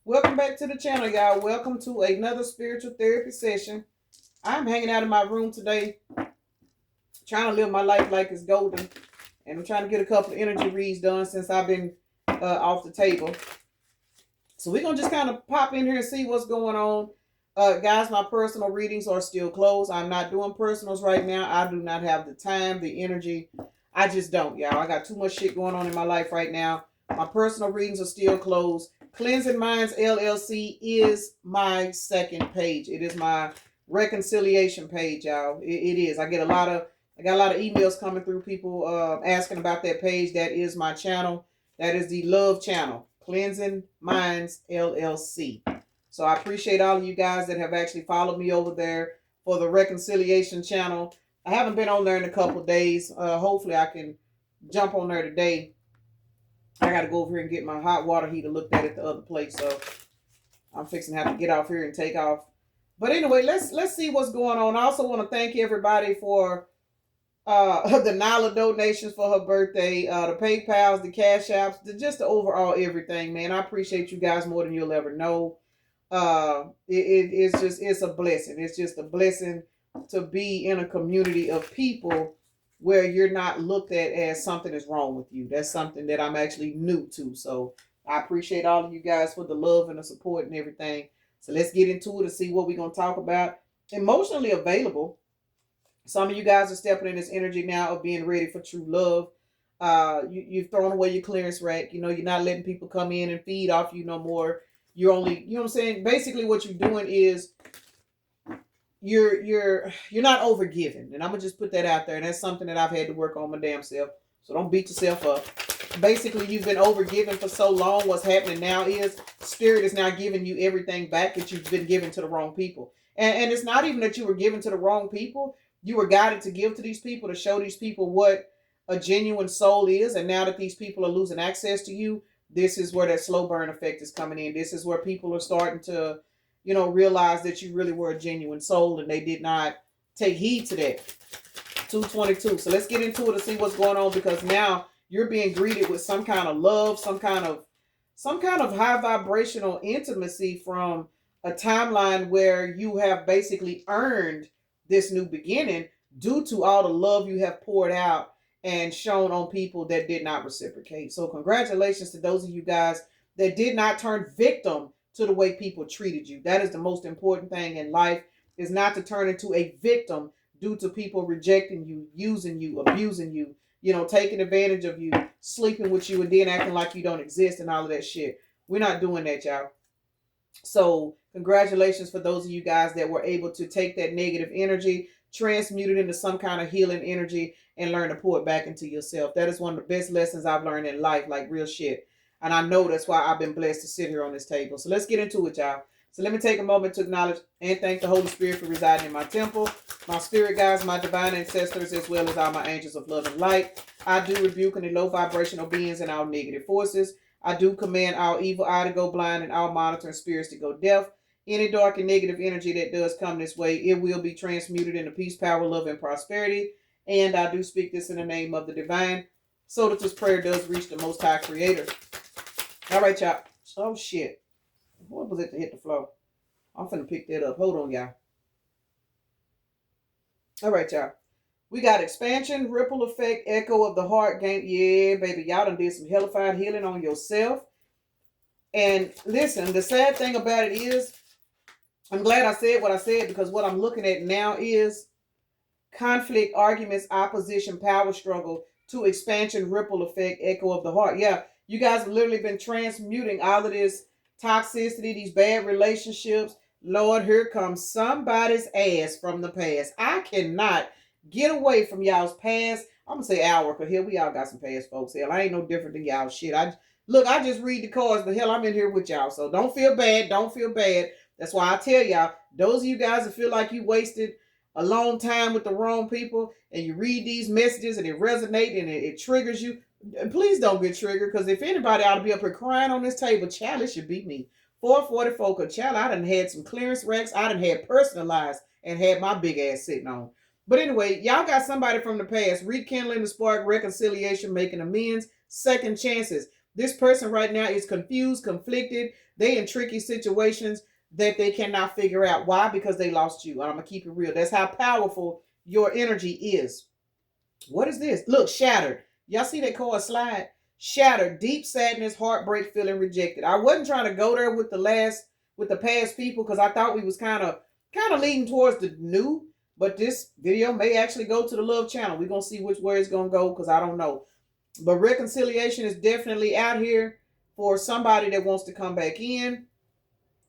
Welcome back to the channel, y'all. Welcome to another spiritual therapy session. I'm hanging out in my room today, trying to live my life like it's golden. And I'm trying to get a couple of energy reads done since I've been off the table. So we're going to just kind of pop in here and see what's going on. Guys, my personal readings are still closed. I'm not doing personals right now. I do not have the time, the energy. I just don't, y'all. I got too much shit going on in my life right now. My personal readings are still closed. Cleansing Minds LLC is my second page. It is my reconciliation page, y'all. It is. I got a lot of emails coming through, people asking about that page. That is my channel. That is the love channel, Cleansing Minds LLC. So I appreciate all of you guys that have actually followed me over there for the reconciliation channel. I haven't been on there in a couple of days. Hopefully I can jump on there today. I got to go over here and get my hot water heater looked at the other place. So I'm fixing to have to get off here and take off. But anyway, let's see what's going on. I also want to thank everybody for the Nala donations for her birthday, the PayPals, the Cash Apps, just the overall everything, man. I appreciate you guys more than you'll ever know. It's a blessing. It's just a blessing to be in a community of people where you're not looked at as something is wrong with you. That's something that I'm actually new to. So I appreciate all of you guys for the love and the support and everything. So let's get into it and see what we're going to talk about. Emotionally available. Some of you guys are stepping in this energy now of being ready for true love. You've thrown away your clearance rack. You know, you're not letting people come in and feed off you no more. You're only, you know what I'm saying? Basically what you're doing is you're not overgiving. And I'm gonna just put that out there. And that's something that I've had to work on my damn self. So don't beat yourself up. Basically, you've been overgiving for so long. What's happening now is Spirit is now giving you everything back that you've been giving to the wrong people. And it's not even that you were giving to the wrong people. You were guided to give to these people, to show these people what a genuine soul is. And now that these people are losing access to you, this is where that slow burn effect is coming in. This is where people are starting to, realize that you really were a genuine soul and they did not take heed to that. 222. So let's get into it and see what's going on, because now you're being greeted with some kind of love, some kind of high vibrational intimacy from a timeline where you have basically earned this new beginning due to all the love you have poured out and shown on people that did not reciprocate. So congratulations to those of you guys that did not turn victim to the way people treated you. That is the most important thing in life, is not to turn into a victim due to people rejecting you, using you, abusing you, taking advantage of you, sleeping with you, and then acting like you don't exist and all of that shit. We're not doing that, y'all. So congratulations for those of you guys that were able to take that negative energy, transmute it into some kind of healing energy, and learn to pour it back into yourself. That is one of the best lessons I've learned in life, like real shit. And I know that's why I've been blessed to sit here on this table. So let's get into it, y'all. So let me take a moment to acknowledge and thank the Holy Spirit for residing in my temple, my spirit guides, my divine ancestors, as well as all my angels of love and light. I do rebuke any low vibrational beings and all negative forces. I do command all evil eye to go blind and all monitoring spirits to go deaf. Any dark and negative energy that does come this way, it will be transmuted into peace, power, love, and prosperity. And I do speak this in the name of the divine, so that this prayer does reach the Most High Creator. All right, y'all. Oh, shit. What was it to hit the floor? I'm finna pick that up. Hold on, y'all. All right, y'all. We got expansion, ripple effect, echo of the heart, game. Yeah, baby. Y'all done did some hellified healing on yourself. And listen, the sad thing about it is, I'm glad I said what I said, because what I'm looking at now is conflict, arguments, opposition, power struggle to expansion, ripple effect, echo of the heart. Yeah, you guys have literally been transmuting all of this toxicity, these bad relationships. Lord, here comes somebody's ass from the past. I cannot get away from y'all's past. I'm gonna say our, because here we all got some past folks. Hell, I ain't no different than y'all. Shit, I just read the cards, but hell, I'm in here with y'all. So don't feel bad. Don't feel bad. That's why I tell y'all, those of you guys that feel like you wasted a long time with the wrong people, and you read these messages and it resonates and it triggers you, please don't get triggered, because if anybody ought to be up here crying on this table, child, it should be me. 444, because child, I done had some clearance racks. I done had personalized and had my big ass sitting on. But anyway, y'all got somebody from the past, rekindling the spark, reconciliation, making amends, second chances. This person right now is confused, conflicted. They in tricky situations that they cannot figure out. Why? Because they lost you. And I'm going to keep it real. That's how powerful your energy is. What is this? Look, shattered. Y'all see that card slide? Shattered, deep sadness, heartbreak, feeling rejected. I wasn't trying to go there with the past people because I thought we was kind of leading towards the new. But this video may actually go to the love channel. We're gonna see which way it's gonna go because I don't know. But reconciliation is definitely out here for somebody that wants to come back in.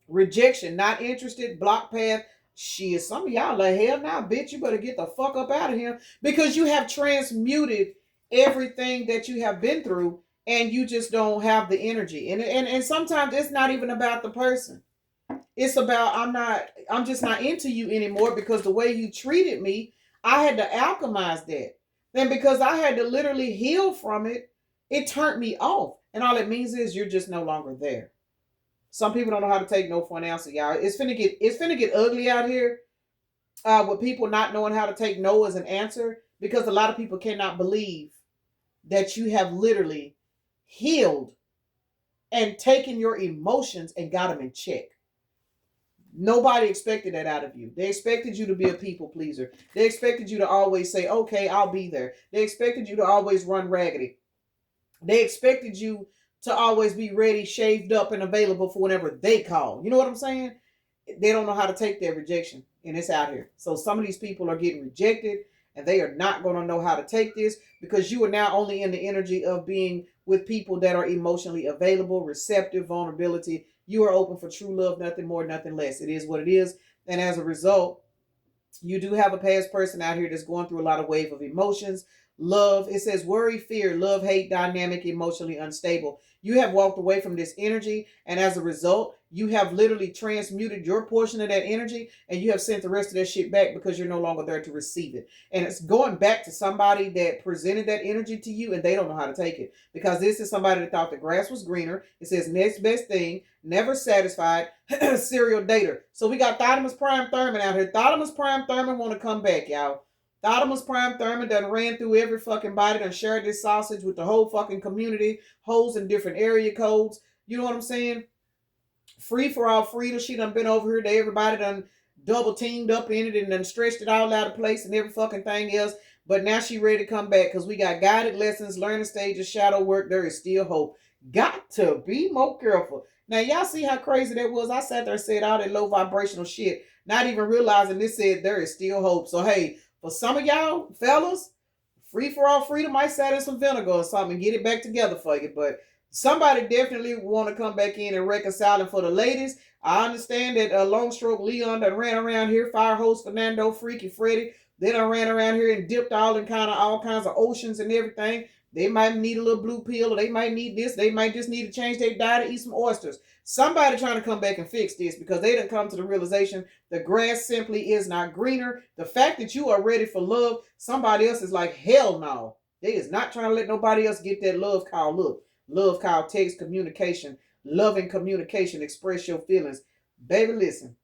Rejection, not interested, block path. Shit, some of y'all like, hell nah, bitch, you better get the fuck up out of here because you have transmuted everything that you have been through and you just don't have the energy. And sometimes it's not even about the person. It's about I'm just not into you anymore because the way you treated me, I had to alchemize that. And because I had to literally heal from it, it turned me off. And all it means is you're just no longer there. Some people don't know how to take no for an answer, y'all. It's finna get ugly out here with people not knowing how to take no as an answer because a lot of people cannot believe that you have literally healed and taken your emotions and got them in check. Nobody expected that out of you. They expected you to be a people pleaser. They expected you to always say, okay, I'll be there. They expected you to always run raggedy. They expected you to always be ready, shaved up, and available for whenever they call. You know what I'm saying? They don't know how to take their rejection, and it's out here. So some of these people are getting rejected, and they are not going to know how to take this because you are now only in the energy of being with people that are emotionally available, receptive, vulnerability. You are open for true love, nothing more, nothing less. It is what it is. And as a result, you do have a past person out here that's going through a lot of wave of emotions. Love, it says worry, fear, love, hate, dynamic, emotionally unstable. You have walked away from this energy, and as a result, you have literally transmuted your portion of that energy, and you have sent the rest of that shit back because you're no longer there to receive it. And it's going back to somebody that presented that energy to you, and they don't know how to take it because this is somebody that thought the grass was greener. It says next best thing, never satisfied, serial dater. So we got Thotimus Prime Thurman out here. Thotimus Prime Thurman want to come back, y'all. Thotimus Prime Thurman done ran through every fucking body, done shared this sausage with the whole fucking community, hoes in different area codes. You know what I'm saying? Free for all freedom. She done been over here to everybody, done double teamed up in it and done stretched it all out of place and every fucking thing else. But now she ready to come back because we got guided lessons, learning stages, shadow work. There is still hope. Got to be more careful. Now, y'all see how crazy that was? I sat there and said all that low vibrational shit, not even realizing this said there is still hope. So, hey, for some of y'all fellas, free for all freedom might set in some vinegar or something and get it back together for you. But somebody definitely want to come back in and reconcile. And for the ladies, I understand that Long Stroke Leon that ran around here, Fire Host Fernando, Freaky Freddy, they done ran around here and dipped all kinds of oceans and everything. They might need a little blue pill, or they might need this. They might just need to change their diet to eat some oysters. Somebody trying to come back and fix this because they done come to the realization the grass simply is not greener. The fact that you are ready for love, somebody else is like, hell no. They is not trying to let nobody else get that love call. Look, love call, text, communication, loving communication, express your feelings. Baby, listen,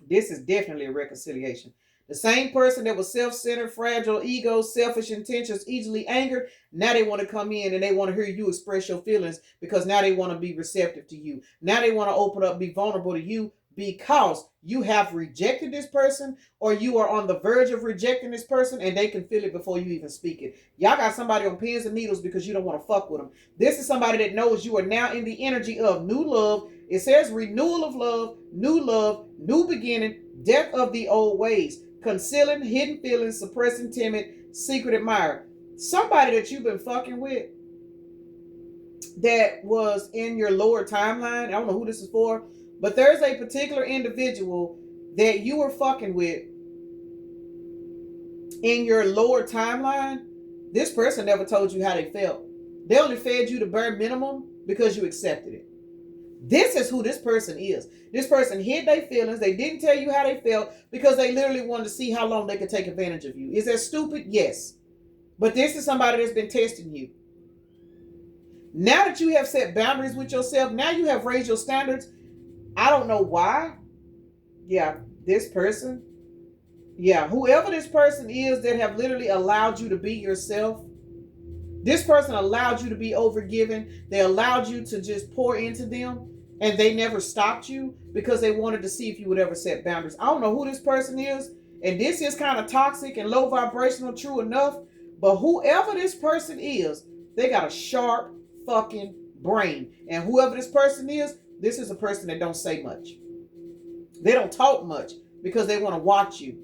this is definitely a reconciliation. The same person that was self-centered, fragile, ego, selfish intentions, easily angered, now they want to come in and they want to hear you express your feelings because now they want to be receptive to you. Now they want to open up, be vulnerable to you because you have rejected this person or you are on the verge of rejecting this person and they can feel it before you even speak it. Y'all got somebody on pins and needles because you don't want to fuck with them. This is somebody that knows you are now in the energy of new love. It says renewal of love, new beginning, death of the old ways. Concealing hidden feelings, suppressing timid, secret admirer. Somebody that you've been fucking with that was in your lower timeline. I don't know who this is for, but there's a particular individual that you were fucking with in your lower timeline. This person never told you how they felt. They only fed you the bare minimum because you accepted it. This is who this person is. This person hid their feelings. They didn't tell you how they felt because they literally wanted to see how long they could take advantage of you. Is that stupid? Yes. But this is somebody that's been testing you. Now that you have set boundaries with yourself, now you have raised your standards. I don't know why. Yeah, this person. Yeah, whoever this person is that have literally allowed you to be yourself This person allowed you to be overgiven. They allowed you to just pour into them, and they never stopped you because they wanted to see if you would ever set boundaries. I don't know who this person is, and this is kind of toxic and low vibrational, true enough, but whoever this person is, they got a sharp fucking brain. And whoever this person is, this is a person that don't say much. They don't talk much because they want to watch you.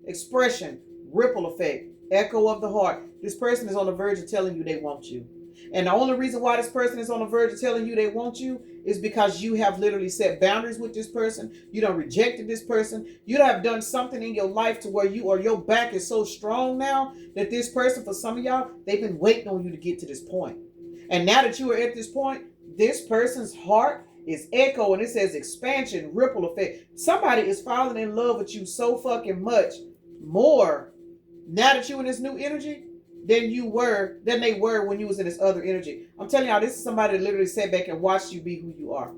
Expression, ripple effect, echo of the heart. This person is on the verge of telling you they want you. And the only reason why this person is on the verge of telling you they want you is because you have literally set boundaries with this person. You done rejected this person. You have done something in your life to where you or your back is so strong now that this person, for some of y'all, they've been waiting on you to get to this point. And now that you are at this point, this person's heart is echo, and it says expansion, ripple effect. Somebody is falling in love with you so fucking much more now that you in this new energy than they were when you was in this other energy. I'm telling y'all, this is somebody that literally sat back and watched you be who you are.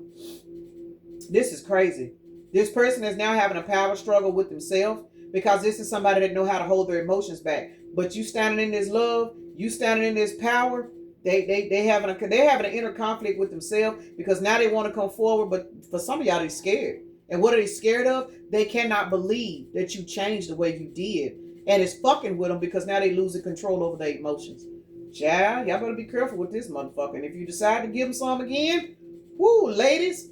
This is crazy. This person is now having a power struggle with themselves because this is somebody that know how to hold their emotions back. But you standing in this love, you standing in this power, they having an inner conflict with themselves because now they want to come forward, but for some of y'all they're scared. And what are they scared of? They cannot believe that you changed the way you did. And it's fucking with them because now they losing control over their emotions. Child, y'all better be careful with this motherfucker. And if you decide to give them some again, whoo, ladies,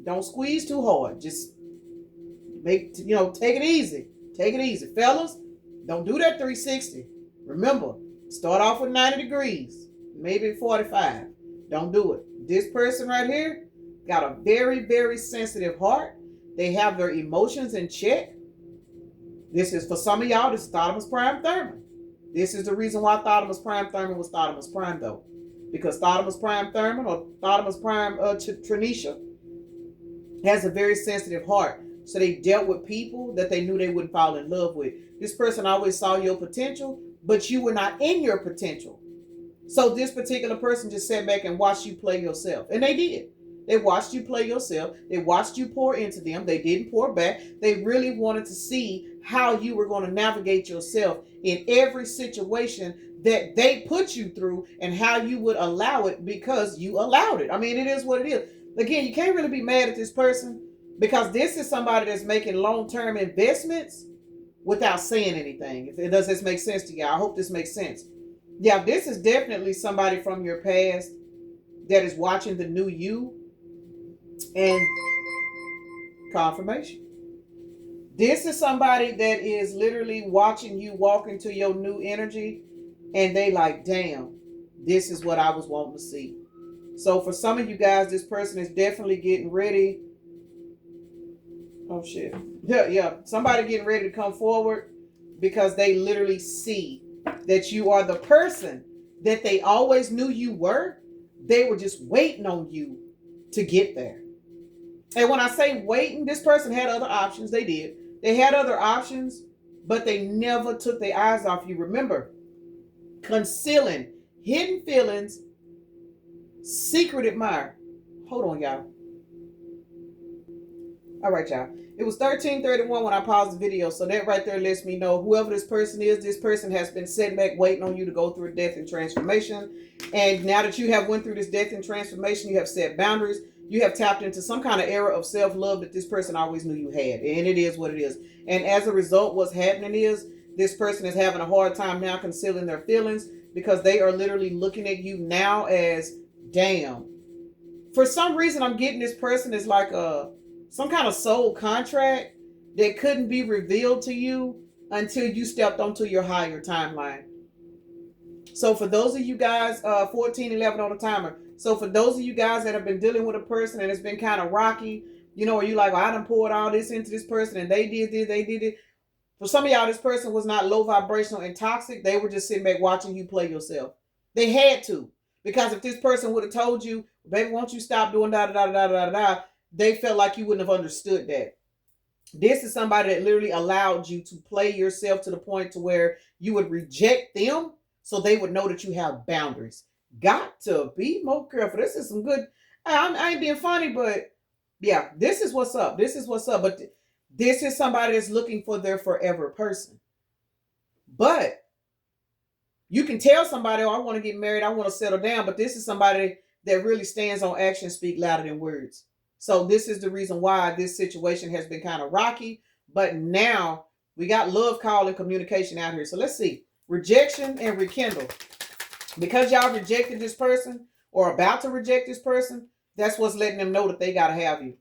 don't squeeze too hard. Just take it easy. Take it easy. Fellas, don't do that 360. Remember, start off with 90 degrees, maybe 45. Don't do it. This person right here got a very, very sensitive heart. They have their emotions in check. This is, for some of y'all, this is Thotimus Prime Thurman. This is the reason why Thotimus Prime Thurman was Thotimus Prime, though. Because Thotimus Prime Thurman or Thotimus Prime Tranisha has a very sensitive heart. So they dealt with people that they knew they wouldn't fall in love with. This person always saw your potential, but you were not in your potential. So this particular person just sat back and watched you play yourself. And they did. They watched you play yourself. They watched you pour into them. They didn't pour back. They really wanted to see how you were going to navigate yourself in every situation that they put you through and how you would allow it because you allowed it. I mean, it is what it is. Again, you can't really be mad at this person because this is somebody that's making long-term investments without saying anything. If it does this make sense to you, I hope this makes sense. Yeah, this is definitely somebody from your past that is watching the new you. And confirmation. This is somebody that is literally watching you walk into your new energy and they like, damn, this is what I was wanting to see. So for some of you guys, this person is definitely getting ready. Oh shit. Yeah. Somebody getting ready to come forward because they literally see that you are the person that they always knew you were. They were just waiting on you to get there. And when I say waiting, this person had other options. They did. They had other options, but they never took their eyes off you. Remember, concealing hidden feelings, secret admire. Hold on, y'all. All right, y'all. It was 13:31 when I paused the video, so that right there lets me know whoever this person is, this person has been sitting back waiting on you to go through a death and transformation. And now that you have went through this death and transformation, you have set boundaries. You have tapped into some kind of era of self-love that this person always knew you had. And it is what it is. And as a result, what's happening is this person is having a hard time now concealing their feelings because they are literally looking at you now as, damn. For some reason, I'm getting this person is like some kind of soul contract that couldn't be revealed to you until you stepped onto your higher timeline. So for those of you guys, 1411 on the timer. So for those of you guys that have been dealing with a person and it's been kind of rocky, or you like, well, I done poured all this into this person and they did this, they did it. For some of y'all, this person was not low vibrational and toxic. They were just sitting back watching you play yourself. They had to. Because if this person would have told you, baby, won't you stop doing da-da-da-da-da-da-da, they felt like you wouldn't have understood that. This is somebody that literally allowed you to play yourself to the point to where you would reject them so they would know that you have boundaries. Got to be more careful. This is some good. I ain't being funny, but yeah, this is what's up. This is what's up. But this is somebody that's looking for their forever person. But You can tell somebody, oh, I want to get married, I want to settle down, but this is somebody that really stands on action, speak louder than words. So this is the reason why this situation has been kind of rocky. But now we got love, call, and communication out here. So let's see. Rejection and rekindle. Because y'all rejected this person or about to reject this person, that's what's letting them know that they got to have you.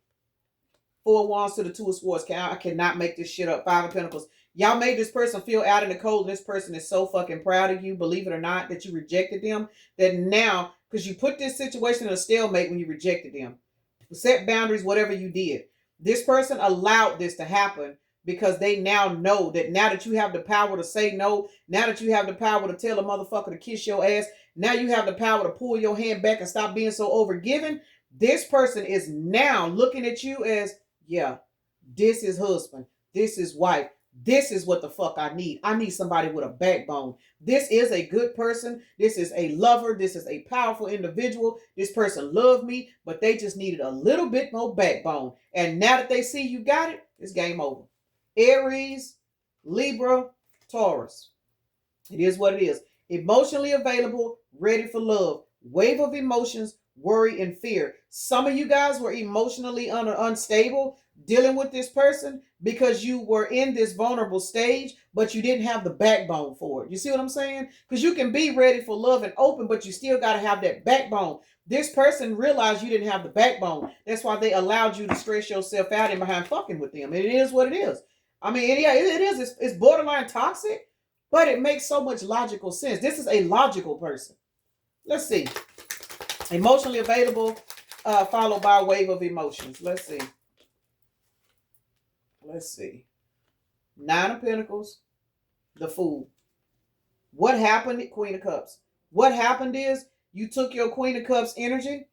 4 of Wands to the 2 of Swords. I cannot make this shit up. 5 of Pentacles. Y'all made this person feel out in the cold, and this person is so fucking proud of you, believe it or not, that you rejected them. That now, because you put this situation in a stalemate when you rejected them. Set boundaries, whatever you did. This person allowed this to happen because they now know that now that you have the power to say no, now that you have the power to tell a motherfucker to kiss your ass, now you have the power to pull your hand back and stop being so overgiving. This person is now looking at you as, yeah, this is husband. This is wife. This is what the fuck I need. I need somebody with a backbone. This is a good person. This is a lover. This is a powerful individual. This person loved me, but they just needed a little bit more backbone. And now that they see you got it, it's game over. Aries, Libra, Taurus. It is what it is. Emotionally available, ready for love. Wave of emotions, worry, and fear. Some of you guys were emotionally unstable dealing with this person because you were in this vulnerable stage, but you didn't have the backbone for it. You see what I'm saying? Because you can be ready for love and open, but you still got to have that backbone. This person realized you didn't have the backbone. That's why they allowed you to stress yourself out and behind fucking with them. And it is what it is. I mean, yeah, it is. It's borderline toxic, but it makes so much logical sense. This is a logical person. Let's see. Emotionally available, followed by a wave of emotions. Let's see. Let's see. 9 of Pentacles, the Fool. What happened? Queen of Cups. What happened is you took your Queen of Cups energy.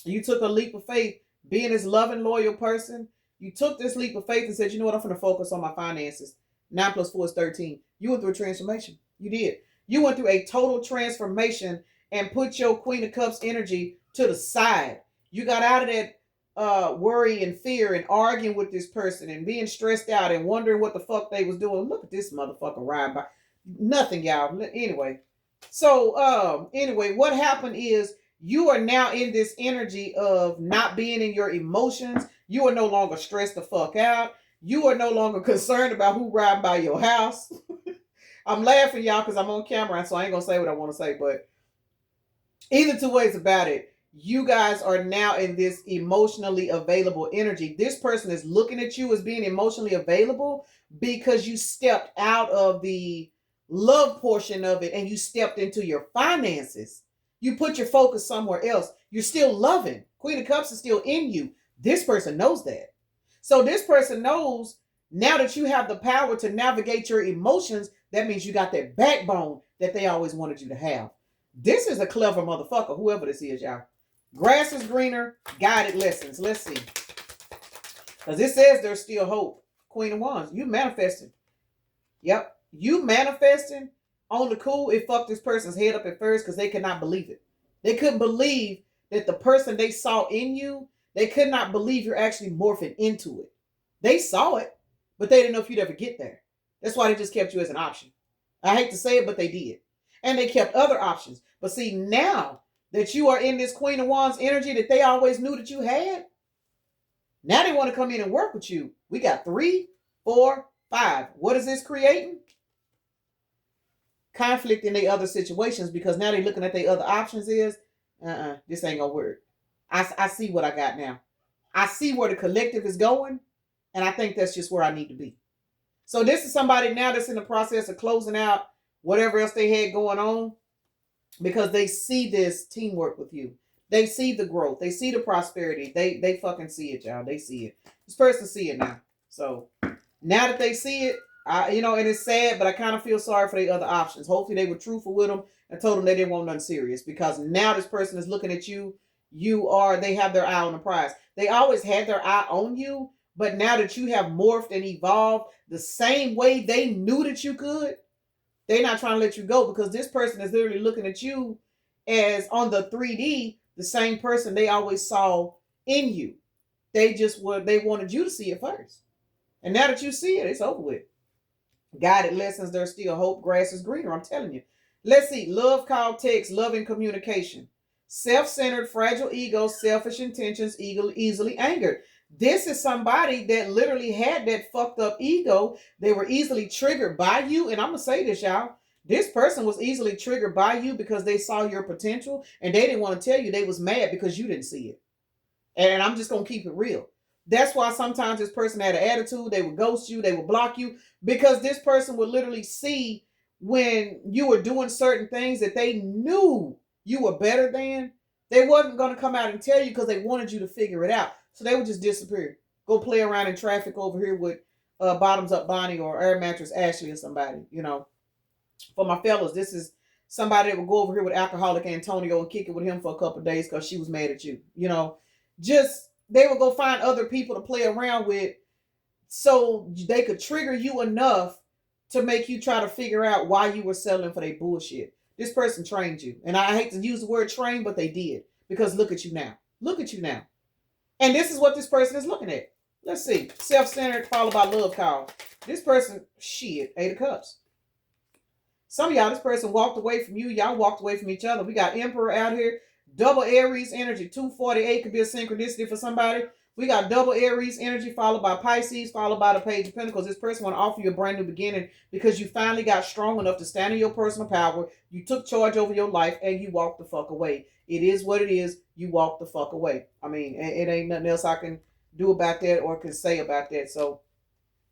You took a leap of faith, being this loving, loyal person. You took this leap of faith and said, you know what? I'm going to focus on my finances. 9 plus 4 is 13. You went through a transformation. You did. You went through a total transformation and put your Queen of Cups energy to the side. You got out of that worry and fear and arguing with this person and being stressed out and wondering what the fuck they was doing. Look at this motherfucker ride by. Nothing, y'all. Anyway. So, anyway, what happened is you are now in this energy of not being in your emotions. You are no longer stressed the fuck out. You are no longer concerned about who ride by your house. I'm laughing, y'all, because I'm on camera, so I ain't going to say what I want to say, but either two ways about it, you guys are now in this emotionally available energy. This person is looking at you as being emotionally available because you stepped out of the love portion of it and you stepped into your finances. You put your focus somewhere else. You're still loving. Queen of Cups is still in you. This person knows that. So this person knows now that you have the power to navigate your emotions, that means you got that backbone that they always wanted you to have. This is a clever motherfucker, whoever this is, y'all. Grass is greener, guided lessons. Let's see. Because it says there's still hope. Queen of Wands, you manifesting. Yep. You manifesting on the cool, it fucked this person's head up at first because they could not believe it. They couldn't believe that the person they saw in you, they could not believe you're actually morphing into it. They saw it, but they didn't know if you'd ever get there. That's why they just kept you as an option. I hate to say it, but they did. And they kept other options. But see, now that you are in this Queen of Wands energy that they always knew that you had, now they want to come in and work with you. We got 3, 4, 5. What is this creating? Conflict in their other situations because now they're looking at their other options is, this ain't gonna work. I see what I got now. I see where the collective is going, and I think that's just where I need to be. So this is somebody now that's in the process of closing out whatever else they had going on because they see this teamwork with you. They see the growth. They see the prosperity. They fucking see it, y'all. They see it. This person see it now. So now that they see it, and it's sad, but I kind of feel sorry for the other options. Hopefully they were truthful with them and told them they didn't want nothing serious because now this person is looking at you. They have their eye on the prize. They always had their eye on you, but now that you have morphed and evolved the same way they knew that you could, they're not trying to let you go because this person is literally looking at you as on the 3D, the same person they always saw in you. They wanted you to see it first. And now that you see it, it's over with. Guided lessons, there's still hope. Grass is greener. I'm telling you. Let's see. Love call text, loving communication. Self-centered, fragile ego, selfish intentions, easily angered. This is somebody that literally had that fucked up ego. They were easily triggered by you. And I'm going to say this, y'all. This person was easily triggered by you because they saw your potential and they didn't want to tell you they was mad because you didn't see it. And I'm just going to keep it real. That's why sometimes this person had an attitude. They would ghost you. They would block you because this person would literally see when you were doing certain things that they knew you were better than. They wasn't going to come out and tell you because they wanted you to figure it out. So they would just disappear. Go play around in traffic over here with Bottoms Up Bonnie or Air Mattress Ashley or somebody. You know, for my fellas, this is somebody that would go over here with Alcoholic Antonio and kick it with him for a couple of days because she was mad at you. You know, just they would go find other people to play around with so they could trigger you enough to make you try to figure out why you were settling for their bullshit. This person trained you. And I hate to use the word train, but they did. Because look at you now. Look at you now. And this is what this person is looking at. Let's see. Self-centered followed by love call. This person, shit, 8 of cups. Some of y'all, this person walked away from you. Y'all walked away from each other. We got Emperor out here. Double Aries energy. 248 could be a synchronicity for somebody. We got double Aries energy followed by Pisces, followed by the Page of Pentacles. This person want to offer you a brand new beginning because you finally got strong enough to stand in your personal power. You took charge over your life and you walked the fuck away. It is what it is. You walk the fuck away. I mean, it ain't nothing else I can do about that or can say about that. So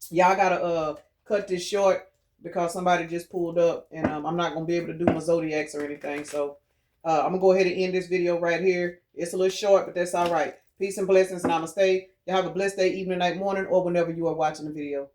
y'all gotta cut this short because somebody just pulled up and I'm not gonna be able to do my zodiacs or anything. So I'm gonna go ahead and end this video right here. It's a little short, but that's all right. Peace and blessings, namaste. Y'all have a blessed day, evening, night, morning, or whenever you are watching the video.